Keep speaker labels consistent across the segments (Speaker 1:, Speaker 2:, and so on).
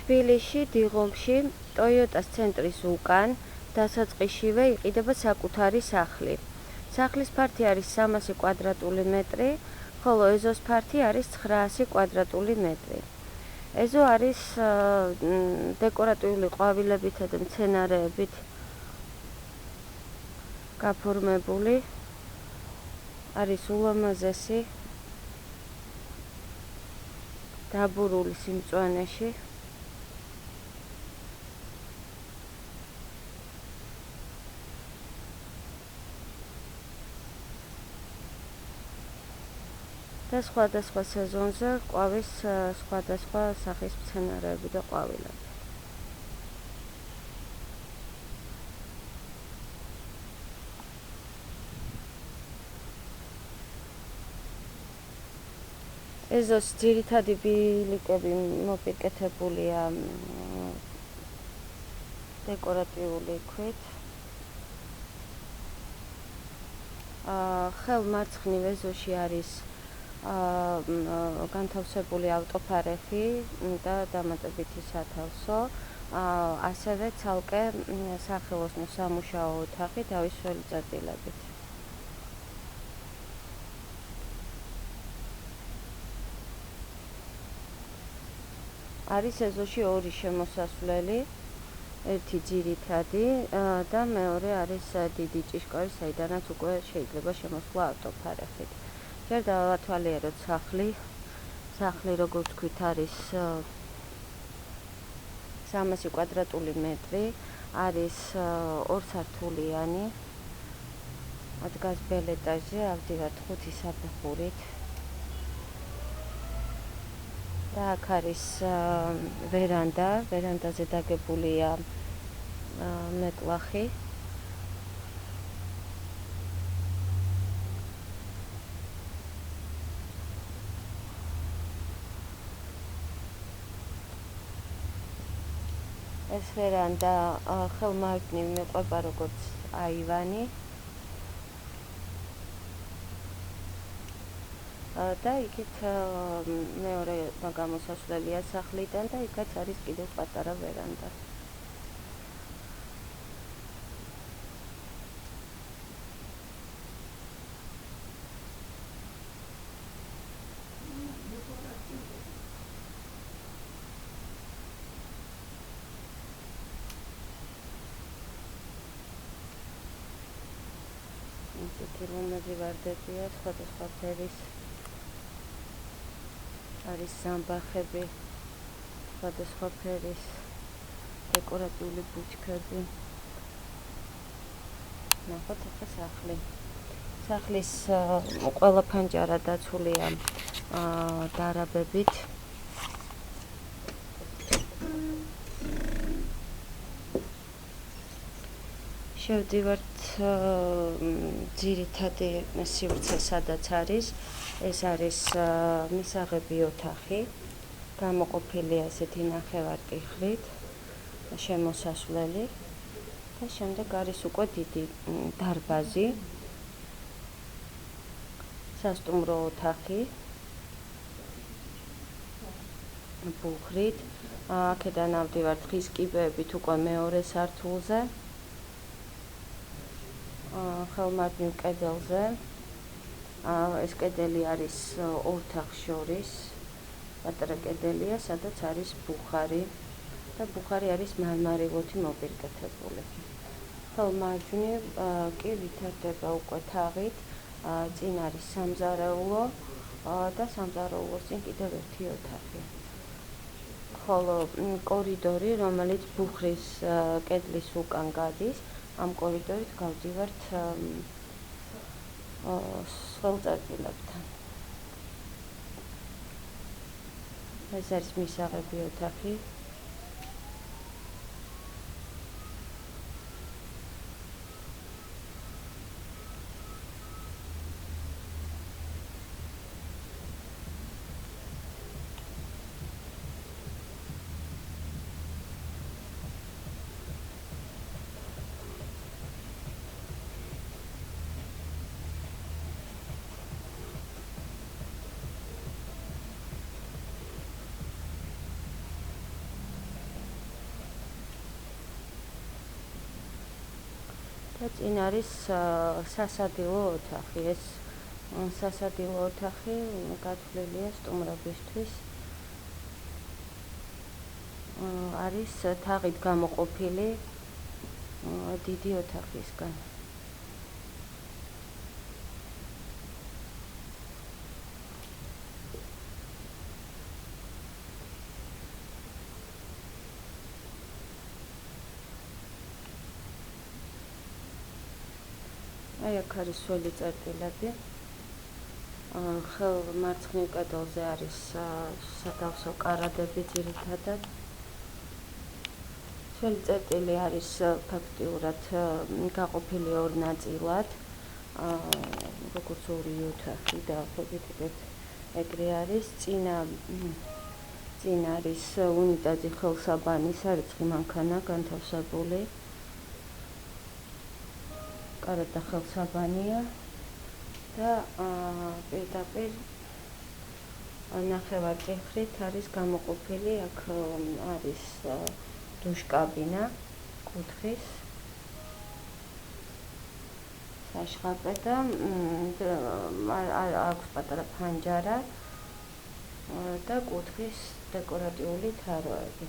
Speaker 1: თბილისში, დიღომში, ტოიოტას ცენტრის უკან, დასაწყისშივე იყიდება საკუთარი სახლი. სახლის ფართი არის 300 კვადრატული მეტრი, ხოლო ეზოს ფართი არის 900 კვადრატული მეტრი. ეზო არის დეკორატიული ყვავილებითა და მცენარეებით გაფორმებული. არის ულამაზესი დაბურული სიმწვანეში. და სხვადასხვა სეზონზე ყვავის სხვადასხვა სახის მცენარეები და ყვავილები. ეზოს ძირითადი ბილიკები მოპირკეთებულია დეკორატიული ქვით. ხელმარცხნივ ეზოში არის განთავსებული ავტოფარეხი და დამატებითი სათავსო, ასევე ცალკე სახელოსნო სამუშაო ოთახი დავისველი წერტილებით. არის ეზოში ორი შემოსასვლელი, ერთი ძირითადი და მეორე არის დიდი ჭიშკარი, საიდანაც უკვე შეიძლება შემოსვლა ავტოფარეხით. ჯერ დავათვალიეროთ სახლი. სახლი, როგორც ვთქვით, არის 300 კვადრატული მეტრი, არის ორსართულიანი. დგას ბელ ეტაჟზე, ავდივართ 5 საფეხურით. და აქ არის ვერანდა, ვერანდაზე დაგებულია მეტლახი. ეს ვერანდა ხელმარკნივ მეყვება როგორც აივანი. და იქით მეორე გამოსასვლელია სახლიდან და იქაც არის კიდევ პატარა ვერანდა. ისეთი ლომები ვარდებია, სხვადასხვა ფერის. არის ზამბახები, სხვადასხვა ფერის დეკორატიული ბუჩქები. ნახოთ ახლა სახლი. სახლის ყველა ფანჯარა დაცულია დარაბებით. შევდივართ ძირითადი სივრცე, სადაც არის. ეს არის მისაღები ოთახი, გამოყოფილია ესეთი ნახევარტიხრით, შემოსასვლელი და შემდეგ არის უკვე დიდი დარბაზი, სასტუმრო ოთახი, ბუხრით. აქედან ავდივართ ხის კიბეებით უკვე მეორე სართულზე, ხელმარკნივ კედელზე. ეს კედელი არის ორთახს შორის, პატარა კედელია, სადაც არის ბუხარი და ბუხარი არის მარმარილოთი მოპირკეთებული. ხელმარჯვნივ კი ვითარდება უკვე თაღით, წინ არის სამზარეულო და სამზარეულოს წინ კიდევ ერთი ოთახი. ხოლო კორიდორი, რომელიც ბუხრის კედლის უკან გადის, ამ კორიდორით გავდივართ სხელ წერტილებთან. ეს არის მისაღები ოთახი. და წინ არის სასადილო ოთახი. ეს სასადილო ოთახი გათვლილია სტუმრებისთვის. არის თაღით გამოყოფილი დიდი ოთახისგან. აი აქ არის სველი წერტილები. ხელ მარცხნივ კედელზე არის სადავსო კარადები ძირითადად. სველი წერტილი არის ფაქტიურად გაყოფილი ორ ნაწილად. როგორც ორი ოთახი და ფაქტიურად ეგრე არის. წინ არის უნიტაზი ხელსაბანი, სარწყი მანქანა განთავსებული. კარადა ხელსაბანია და პირდაპირ ნახევარწიხრით არის გამოყოფილი. აქ არის დუშკაბინა კუთხის საშხაპე და აქვს პატარა ფანჯარა და კუთხის დეკორატიული თაროები.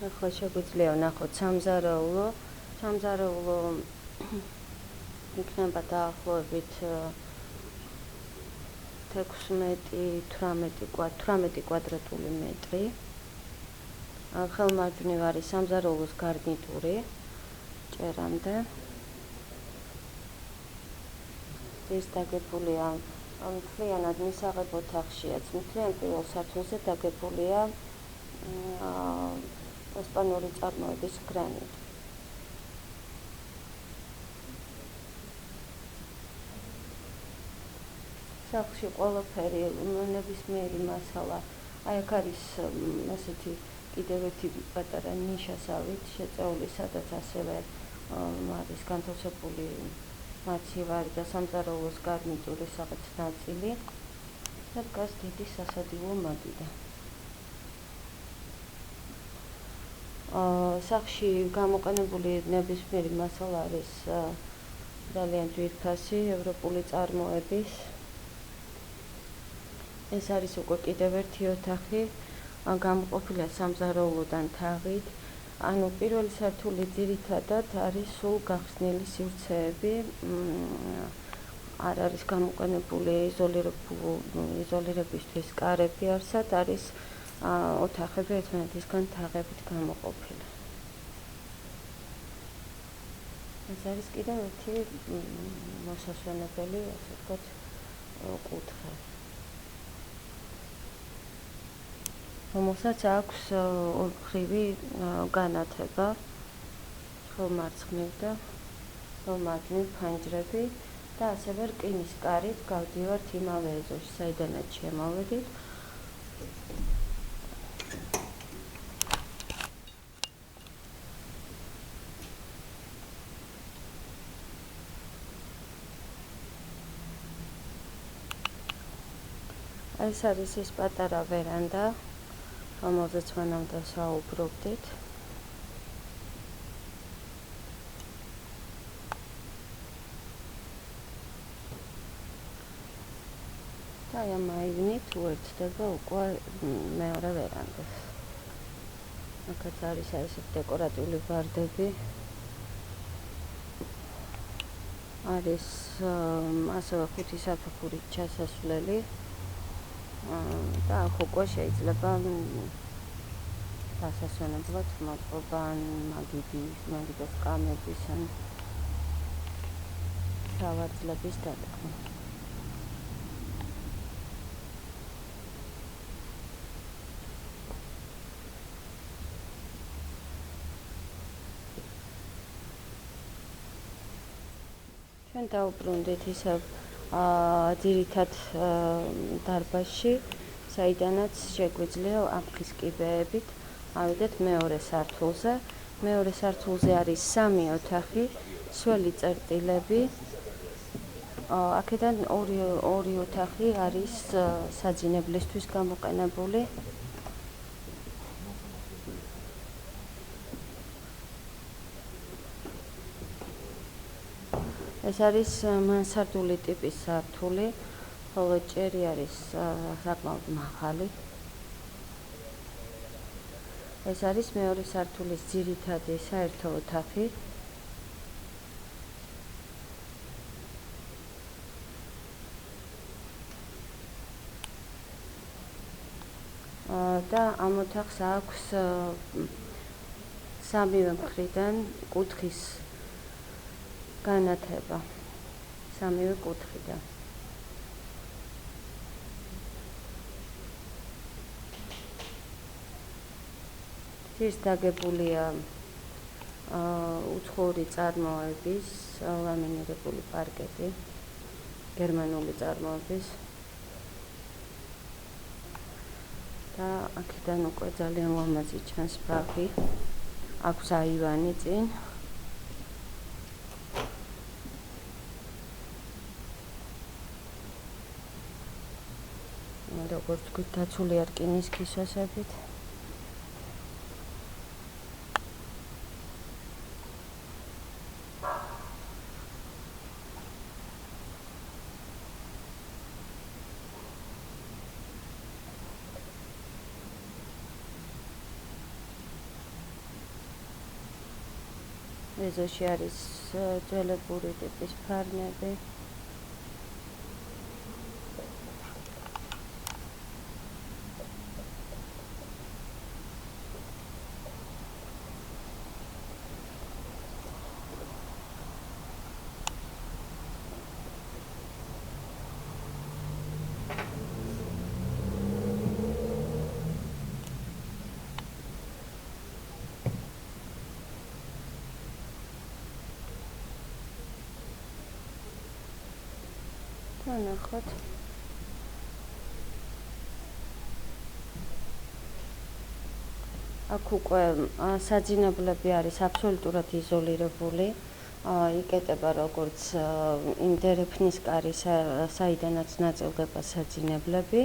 Speaker 1: ახლა შეგვიძლია ვნახოთ სამზარეულო. სამზარეულო იქნება დაახლოებით 16-18 კვადრატული მეტრი. ხელმარჯვნივ არის სამზარეულოს გარნიტური ჭერამდე. ეს დაგებულია მთლიანად მისაღებ ოთახშიაც. მთლიან პირველ სართულზე დაგებულია ესპანური წარმოების გრანიტი. სახლში ყველაფერი ნებისმიერი მასალა. აი აქ არის ასეთი კიდევ ერთი პატარა ნიშასავით შეწეული, სადაც ასევე არის განთავსებული მაცივარი და სამზარეულოს გარნიტურის რაღაც ნაწილი და დგას დიდი სასადილო მაგიდა. სახლში გამოყენებული ნებისმიერი მასალა არის ძალიან ძვირფასი ევროპული წარმოების. ეს არის უკვე კიდევ ერთი ოთახი, გამოყოფილია სამზარეულოდან თაღით. ანუ პირველი სართული ძირითადად არის სულ გახსნილი სივრცეები. არ არის გამოყენებული იზოლირებისთვის კარები არსად, არის ოთახები ერთმანეთისგან თაღებით გამოყოფილი. ეს არის კიდევ ერთი მოსასვენებელი, ასე ვთქვათ, კუთხე. რომელსაც აქვს ორმხრივი განათება, ხელმარცხნივ და ხელმარჯვნივ ფანჯრები და ასევე რკინის კარით გავდივართ იმავე ეზოში, საიდანაც შემოვედით. ეს არის ის პატარა ვერანდა, რომელზეც მანამდე საუბრობდით. და ამ აივნით უერთდება უკვე მეორე ვერანდას. აქაც არის ესეთი დეკორატიული ვარდები. არის ასევე 5 საფეხურით ჩასასვლელი. და ახ უკვე შეიძლება დასასვენებლად მოწყობა ან მაგიდას კამების ან სავარძლების დადგმა. ჩვენ დავუბრუნდით ისევ ძირითად დარბაზში, საიდანაც შეგვიძლია ამხის კიბეებით ავიდეთ მეორე სართულზე. მეორე სართულზე არის 3 ოთახი, სველი წერტილები. აქედან ორი ოთახი არის საძინებლისთვის გამოყენებული. ეს არის მანსარდული ტიპის სართული, ხოლო ჭერი არის საკმაოდ მაღალი. ეს არის მეორე სართულის ძირითადი საერთო ოთახი. და ამ ოთახს აქვს სამივე მხრიდან კუთხის განათება, სამივე კუთხიდან. ის დაგებულია უცხოური წარმოების ლამინირებული პარკეტი, გერმანული წარმოების. და აქედან უკვე ძალიან ლამაზი ჩანს ბაღი. აქვს აივანი წინ. როგორც ვთქვით, დაცულია რკინის ქისოსებით. ეზოში არის ძველებური ტიპის ფარნები. ნახოთ. აქ უკვე საძინებლები არის აბსოლუტურად იზოლირებული. იკეტება როგორც იმ დერეფნის კარი, საიდანაც ნაწილდება საძინებლები,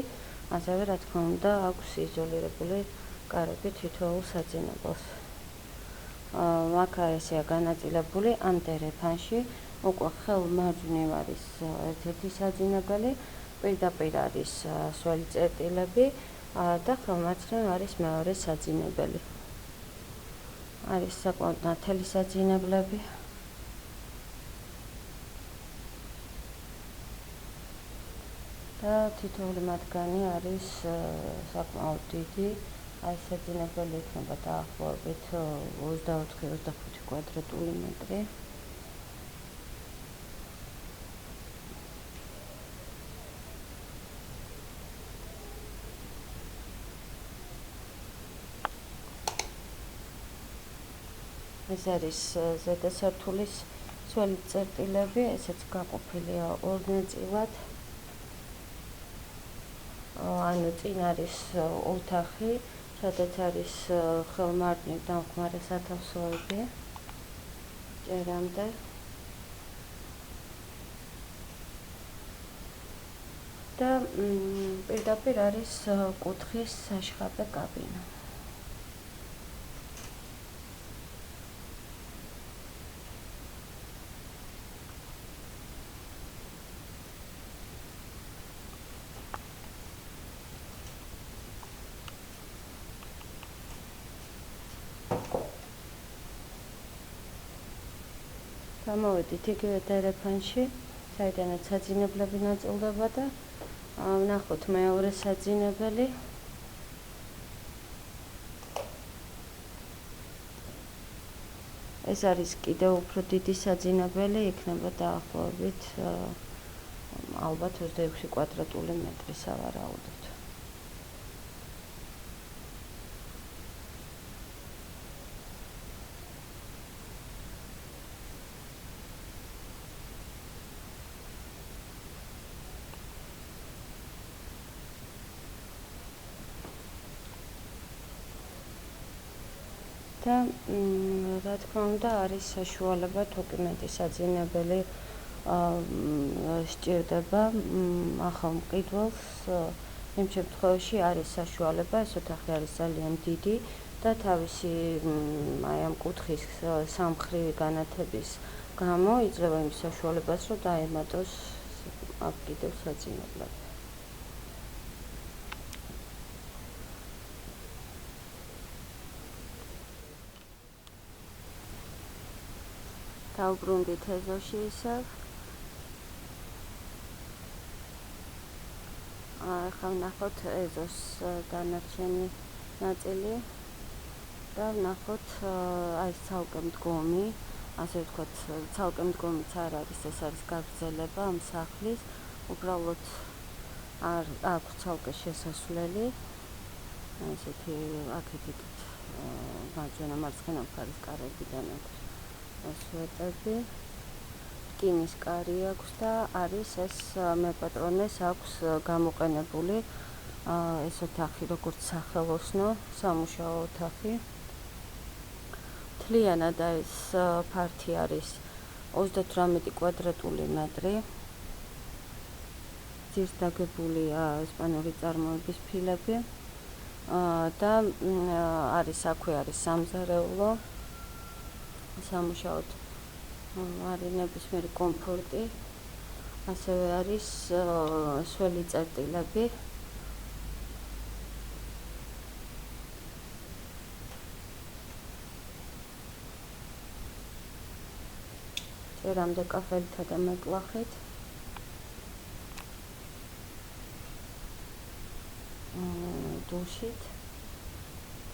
Speaker 1: ასევე რა თქმა უნდა აქვს იზოლირებული კარები თითოეულ საძინებელს. აქ ესეა განაწილებული ამ დერეფანში. უკვე ხელმარჯვნივ არის ერთ-ერთი საძინებელი, პირდაპირ არის სველი წერტილები და ხელმარცხნივ არის მეორე საძინებელი. არის საკმაოდ ნათელი საძინებლები. და თითოეული მათგანი არის საკმაოდ დიდი. აი საძინებელი იქნება დაახლოებით 24-25 კვადრატული მეტრი. ეს არის ზედა სართულის სველი წერტილები, ესეც გაყოფილია ორ ნაწილად. ანუ წინ არის ოთახი, სადაც არის ხელმარჯვნივ დამხმარე სათავსოები ჭერამდე. და პირდაპირ არის კუთხის საშხაპე კაბინა. გამოვედით იგივე დერეფანში, საიდანაც საძინებლები ნაწილდება და ვნახოთ მეორე საძინებელი. ეს არის კიდევ უფრო დიდი საძინებელი, იქნება დაახლოებით ალბათ 26 კვადრატული მეტრი სავარაუდოდ. და რა თქმა უნდა არის საშუალება თუკი მეტი საძინებელი სჭირდება ახალ მყიდველს იმ შემთხვევაში არის საშუალება, ეს ოთახი არის ძალიან დიდი და თავისი აი ამ კუთხის სამხრივი განათების გამო იძლევა იმ საშუალებას, რომ დაემატოს აქ კიდევ საძინებლად. დავბრუნდით ეზოში ისევ. ახლა ვნახოთ ეზოს დანარჩენი ნაწილი და ვნახოთ აი ცალკე მდგომი, ასე ვთქვათ, ცალკე მდგომიც არ არის, ეს არის გაგრძელება ამ სახლის, უბრალოდ აქვს ცალკე შესასვლელი, ესეთი აქეთ მარჯვენა მარცხენა მხარის კარებიდან სვეტები, რკინის კარი აქვს და არის ეს მეპატრონეს აქვს გამოყენებული ეს ოთახი როგორც სახელოსნო სამუშაო ოთახი. მთლიანად ეს ფართი არის 38 კვადრატული მეტრი. ძირს დაგებულია ესპანური წარმოების ფილები და არის აქვე არის სამზარეულო სამუშაოდ არის ნებისმიერი კომფორტი, ასევე არის სველი წერტილები. ჭერამდე კაფელითა და მეტლახით. დუშით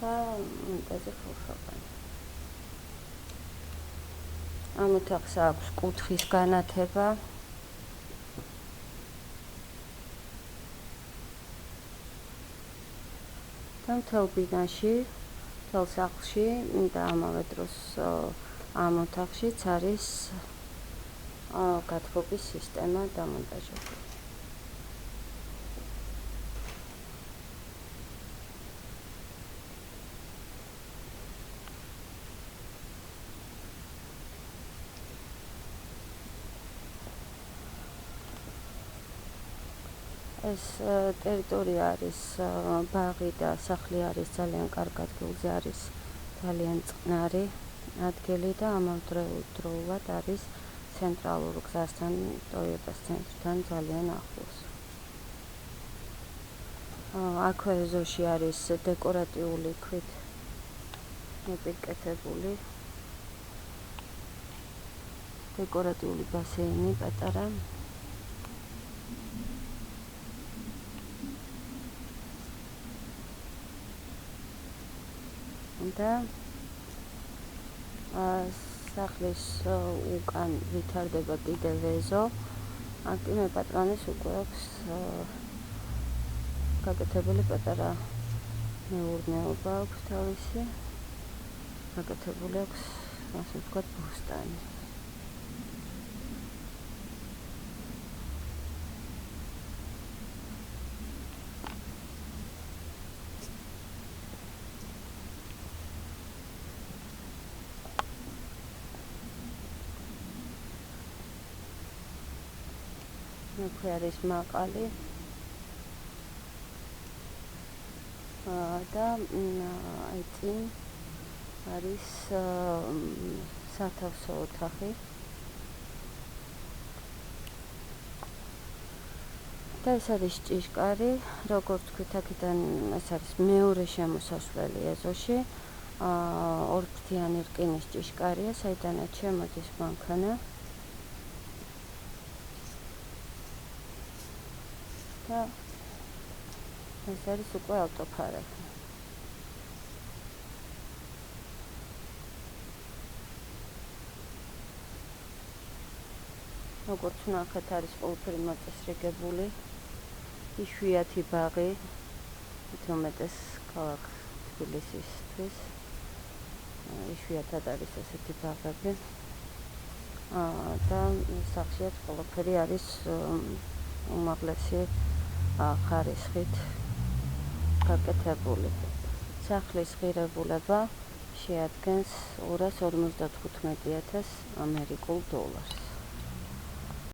Speaker 1: და მონტაჟი ხილხაპანი. ამ ოთახს აქვს კუთხის განათება. და მთელ ბინაში, მთელ სახლში და ამავე დროს ამ ოთახშიც არის გათბობის სისტემა დამონტაჟებული. ეს ტერიტორია არის ბაღი და სახლი არის ძალიან კარგ ადგილზე, არის ძალიან წყნარი ადგილი და ამავდროულად არის ცენტრალურ გზასთან, ტოიოტას ცენტრთან ძალიან ახლოს. აქვე ეზოში არის დეკორატიული ქვით მოპირკეთებული დეკორატიული ბასეინი პატარა. და სახლის უკან ვითარდება კიდევ ეზო. აქ მეპატრონეს უკვე აქვს გაკეთებული პატარა მეურნეობა აქვს თავისი. გაკეთებული აქვს, ასე ვთქვათ, ბოსტანი. აქვე არის მაყალი და აი წინ არის სათავსო ოთახი და ეს არის ჭიშკარი, როგორც ვთქვით, აქედან ეს არის მეორე შემოსასვლელი ეზოში. ორფრთიანი რკინის ჭიშკარია, საიდანაც შემოდის მანქანა. და ეს არის უკვე ავტოფარები. როგორც ვნახეთ, არის ყველაფერი მოწესრიგებული. იშვიათი ბაღი, უმეტეს ქალაქ თბილისისთვის. იშვიათად არის ესეთი ბაღები. და სახლშიც ყველაფერი არის უმაღლესი ხარისხით გაკეთებული. სახლის ღირებულება შეადგენს 255,000 ამერიკულ დოლარს.